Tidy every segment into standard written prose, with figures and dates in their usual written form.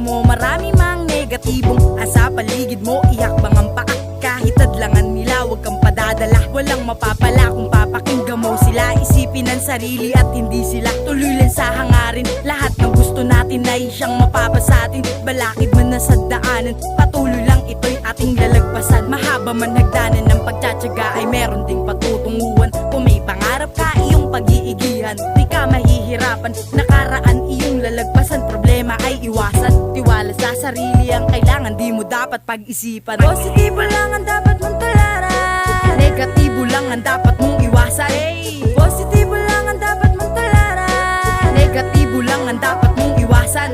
mo. Marami mang negatibong asa paligid mo, ihakbang ang paa. Kahit adlangan nila, huwag kang padadala. Walang mapapala kung papakinggan mo sila. Isipin ang sarili at hindi sila tuloy lang sa hangarin. Lahat ng gusto natin ay siyang mapapasatin. Balakid man na sa daanan, patuloy lang ito'y ating lalagpasan. Mahaba man hagdanan ng pagtsatsaga ay meron ding patutunguhan. Kung may pangarap ka, iyong pag-iigihan, di ka mahihirapan. Nakaraan iyong lalagpasan, problema ay iwasan. Tiwala sa sarili ang kailangan, di mo dapat pag-isipan. Positibo lang ang dapat mong tularan, negatibo lang ang dapat mong iwasan. Positibo lang ang dapat mong tularan, negatibo lang ang dapat mong iwasan.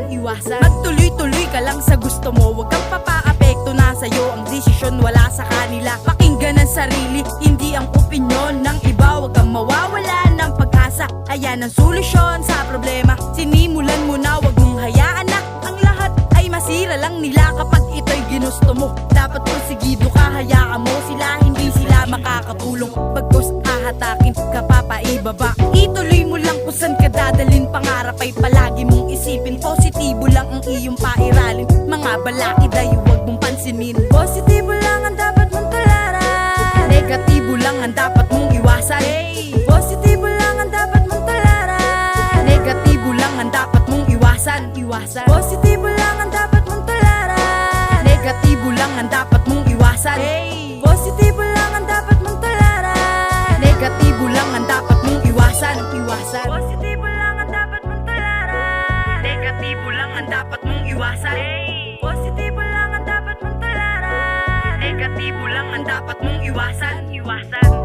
Magtuloy-tuloy ka lang sa gusto mo, huwag kang papaapekto na sa'yo ang desisyon, wala sa kanila. Pakinggan ang sarili, hindi ang opinyon ng iba. Huwag kang mawawala ng pag-asa, ayan ang solusyon sa problema. Sinimulan mo na, huwag mong hayaan na ang lahat ay masira lang nila kapag ito'y ginusto mo. Dapat porsigido ka, hayaan mo sila, hindi sila makakatulong. Bagkus hahatakin ka pa paibaba, ituloy mo lang kung saan ka dadalin. Pangarap ay palagi mong isipin, positibo lang ang iyong pairalin. Mga balakid ay huwag mong pansinin. Positibo lang ang dapat mong tularan, negatibo lang ang dapat mong iwasan. Positibo lang ang dapat mong tularan, negatibo lang ang dapat mong iwasan. Positibo lang ang dapat mong tularan, negatibo lang ang dapat mong iwasan. Positibo lang ang dapat mong tularan, negatibo lang ang dapat mong iwasan. Positibo lang ang dapat mong tularan, negatibo lang ang dapat mong iwasan. Positibo lang ang dapat mong tularan, negatibo lang ang dapat mong iwasan.